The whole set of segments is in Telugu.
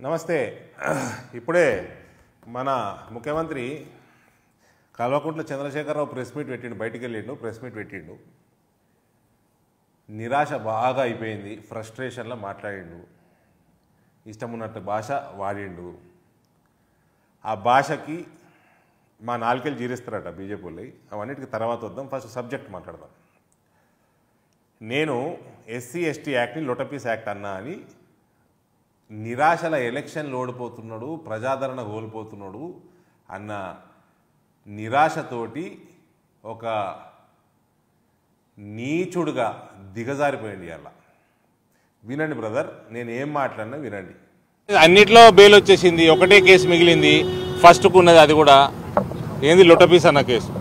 నమస్తే. ఇప్పుడే మన ముఖ్యమంత్రి కల్వకుంట్ల చంద్రశేఖరరావు ప్రెస్ మీట్ పెట్టిండు, బయటికి వెళ్ళిండు, ప్రెస్ మీట్ పెట్టిండు. నిరాశ బాగా అయిపోయింది, ఫ్రస్ట్రేషన్లో మాట్లాడిండు, ఇష్టం ఉన్నట్టు భాష వాడిండు. ఆ భాషకి మా నాలుకేళ్ళు జీరిస్తారట బీజేపీ వాళ్ళు. అవన్నిటికి తర్వాత వద్దాం, ఫస్ట్ సబ్జెక్ట్ మాట్లాడదాం. నేను ఎస్సీ ఎస్టీ యాక్ట్ని లొటపీస్ యాక్ట్ అన్నా అని నిరాశల ఎలక్షన్లు ఓడిపోతున్నాడు, ప్రజాదరణ కోల్పోతున్నాడు అన్న నిరాశతోటి ఒక నీచుడుగా దిగజారిపోయింది. అలా వినండి బ్రదర్, నేను ఏం మాట్లాడినా వినండి. అన్నిట్లో బెయిల్ వచ్చేసింది, ఒకటే కేసు మిగిలింది. ఫస్ట్కు ఉన్నది అది కూడా ఏంది, లొటపీస్ అన్న కేసు.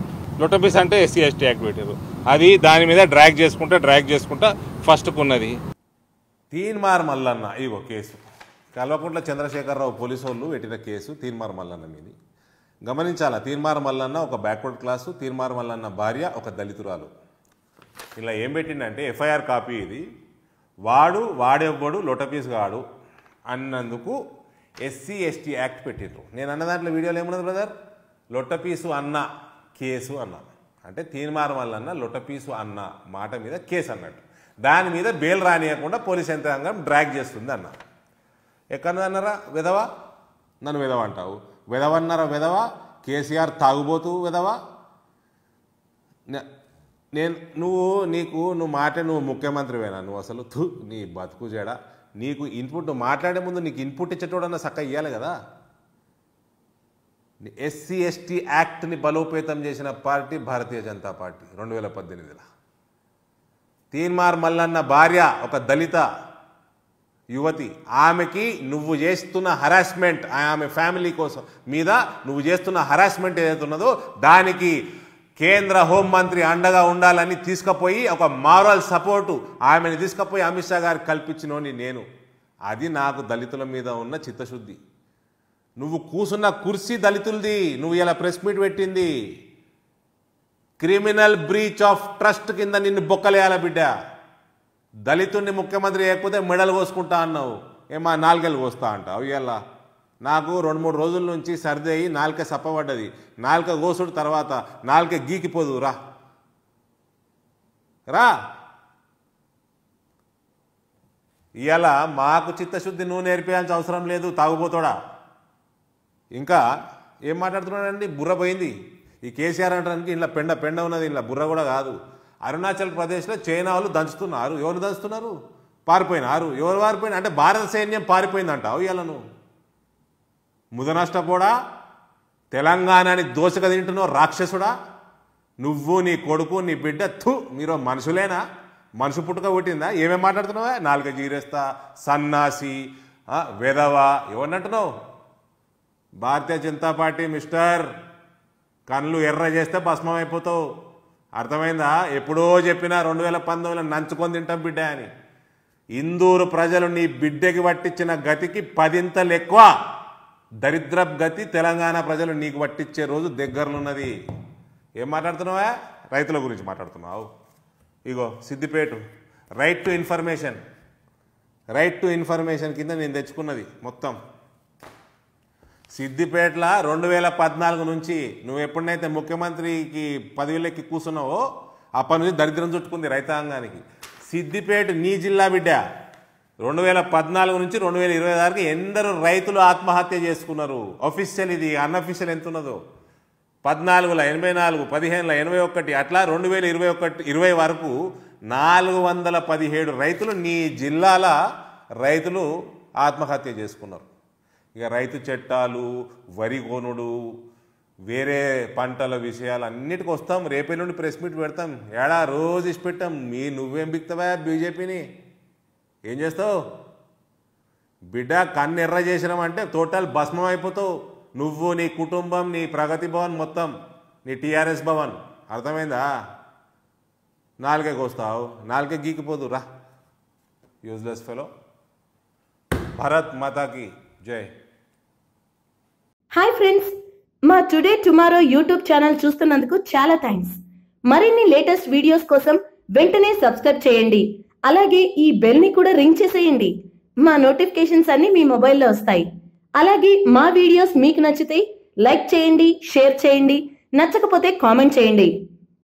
లొటపీస్ అంటే ఎస్సీ ఎస్టీ యాక్ట్ పెట్టారు, అది దాని మీద డ్రాగ్ చేసుకుంటా ఫస్ట్కు ఉన్నది. తీన్మార్ మల్లన్న ఇగో కేసు, కల్వకుంట్ల చంద్రశేఖరరావు పోలీసు వాళ్ళు పెట్టిన కేసు తీన్మార్ మల్లన్న మీది. గమనించాలా, తీన్మార్ మల్లన్న ఒక బ్యాక్వర్డ్ క్లాసు, తీన్మార్ మల్లన్న భార్య ఒక దళితురాలు. ఇలా ఏం పెట్టిందంటే ఎఫ్ఐఆర్ కాపీ ఇది. వాడెవ్వడు లొటపీస్ గాడు అన్నందుకు ఎస్సీ ఎస్టీ యాక్ట్ పెట్టిండ్రు. నేను అన్న దాంట్లో వీడియోలో ఏమున్నది బ్రదర్, లొట్టపీసు అన్న కేసు అన్న, అంటే తీన్మార్ మల్లన్న లొట్టపీసు అన్న మాట మీద కేసు అన్నట్టు. దాని మీద బెయిల్ రానియకుండా పోలీస్ యంత్రాంగం డ్రాగ్ చేస్తుంది అన్న. ఎక్కడన్నారా విధవా, నన్ను విధవ అంటావు, విధవన్నారా విధవ, కేసీఆర్ తాగుబోతూ విధవ. నువ్వు మాట నువ్వు ముఖ్యమంత్రివేనా నువ్వు? అసలు నీ బతుకు జడ. నీకు ఇన్పుట్ మాట్లాడే ముందు నీకు ఇన్పుట్ ఇచ్చేటోడన్నా చక్క ఇవ్వాలి కదా. ఎస్సీ ఎస్టీ యాక్ట్ని బలోపేతం చేసిన పార్టీ భారతీయ జనతా పార్టీ 2018లో. తీన్మార్ మల్లన్న భార్య ఒక దళిత యువతి, ఆమెకి నువ్వు చేస్తున్న హరాస్మెంట్, ఆమె ఫ్యామిలీ కోసం మీద నువ్వు చేస్తున్న హరాస్మెంట్ ఏదైతే ఉన్నదో దానికి కేంద్ర హోంమంత్రి అండగా ఉండాలని తీసుకుపోయి ఒక మారల్ సపోర్టు ఆమెను తీసుకుపోయి అమిత్ షా గారికి కల్పించినోని నేను. అది నాకు దళితుల మీద ఉన్న చిత్తశుద్ధి. నువ్వు కూసున్న కుర్చీ దళితులది, నువ్వు ఇలా ప్రెస్ మీట్ పెట్టింది క్రిమినల్ బ్రీచ్ ఆఫ్ ట్రస్ట్ కింద నిన్ను బొక్కలేయాల బిడ్డ. దళితుడిని ముఖ్యమంత్రి చేయకపోతే మెడలు కోసుకుంటా అన్నావు, ఏమా నాలుగేళ్ళు కోస్తా అంటావు. ఇలా నాకు 2-3 రోజుల నుంచి సర్ది అయ్యి నాలుక సప్పబడ్డది. నాలుక కోసుడు తర్వాత నాలుక గీకిపోదు. రా ఇవాళ మాకు చిత్తశుద్ధి నువ్వు నేర్పేయాల్సిన అవసరం లేదు, తాగుపోతాడా. ఇంకా ఏం మాట్లాడుతున్నాడండి, బుర్ర పోయింది. ఈ కేసీఆర్ అంటానికి ఇంట్లో పెండ ఉన్నది, ఇంట్లో బుర్ర కూడా కాదు. అరుణాచల్ ప్రదేశ్లో చైనా వాళ్ళు దంచుతున్నారు. ఎవరు దంచుతున్నారు? పారిపోయినారు. ఎవరు పారిపోయినా అంటే భారత సైన్యం పారిపోయిందంటావు. ఇవాళ నువ్వు ముదనష్టపోడా, తెలంగాణని దోసక తింటున్నావు రాక్షసుడా. నువ్వు నీ కొడుకు నీ బిడ్డ మీరు మనుషులేనా? మనుషు పుట్టుక పుట్టిందా? ఏమేం మాట్లాడుతున్నావా? నాలుక జీరేస్తా, సన్నాసి, వెధవా, ఎవరినంటున్నావు? భారతీయ జనతా పార్టీ మిస్టర్, కళ్ళు ఎర్ర చేస్తే భస్మం అయిపోతావు, అర్థమైందా? ఎప్పుడో చెప్పినా 2019లో నంచుకొని తింటాం బిడ్డ అని. ఇందూరు ప్రజలు నీ బిడ్డకి పట్టించిన గతికి 10 ఇంతలు ఎక్కువ దరిద్ర గతి తెలంగాణ ప్రజలు నీకు పట్టించే రోజు దగ్గరలో ఉన్నది. ఏం మాట్లాడుతున్నావా? రైతుల గురించి మాట్లాడుతున్నావు. ఇగో సిద్దిపేట రైట్ టు ఇన్ఫర్మేషన్ కింద నేను తెచ్చుకున్నది మొత్తం. సిద్దిపేటలో 2014 నుంచి నువ్వు ఎప్పుడైతే ముఖ్యమంత్రికి పదవిలోకి కూర్చున్నావో అప్పటి నుంచి దరిద్రం చుట్టుకుంది రైతాంగానికి. సిద్దిపేట నీ జిల్లా బిడ్డ. 2014 నుంచి 2020 వరకు ఎందరో రైతులు ఆత్మహత్య చేసుకున్నారు. అఫీషియల్ ఇది, అన్అఫీషియల్ ఎంత ఉన్నదో 14లో 84, 15లో 81, అట్లా 2021-20 వరకు 417 రైతులు నీ జిల్లాల రైతులు ఆత్మహత్య చేసుకున్నారు. ఇక రైతు చట్టాలు, వరి కొనుడు, వేరే పంటల విషయాలు అన్నిటికి వస్తాం. రేపటి నుండి ప్రెస్ మీట్ పెడతాం. ఏడా రోజు ఇచ్చి పెట్టాం. నువ్వేం బిక్తావా బీజేపీని? ఏం చేస్తావు బిడ్డ? కన్ను ఎర్ర చేసినామంటే టోటల్ భస్మం అయిపోతావు. నువ్వు, నీ కుటుంబం, నీ ప్రగతి భవన్ మొత్తం, నీ టీఆర్ఎస్ భవన్, అర్థమైందా? నాలుగే కోస్తావు, నాలుగే గీకిపోదు. రా యూజ్లెస్ ఫెలో. భారత్ మాతాకి జై. హాయ్ ఫ్రెండ్స్, మా టుడే టుమారో యూట్యూబ్ ఛానల్ చూస్తున్నందుకు చాలా థ్యాంక్స్. మరిన్ని లేటెస్ట్ వీడియోస్ కోసం వెంటనే సబ్స్క్రైబ్ చేయండి. అలాగే ఈ బెల్ ని కూడా రింగ్ చేసేయండి. మా నోటిఫికేషన్స్ అన్ని మీ మొబైల్లో వస్తాయి. అలాగే మా వీడియోస్ మీకు నచ్చితే లైక్ చేయండి, షేర్ చేయండి, నచ్చకపోతే కామెంట్ చేయండి.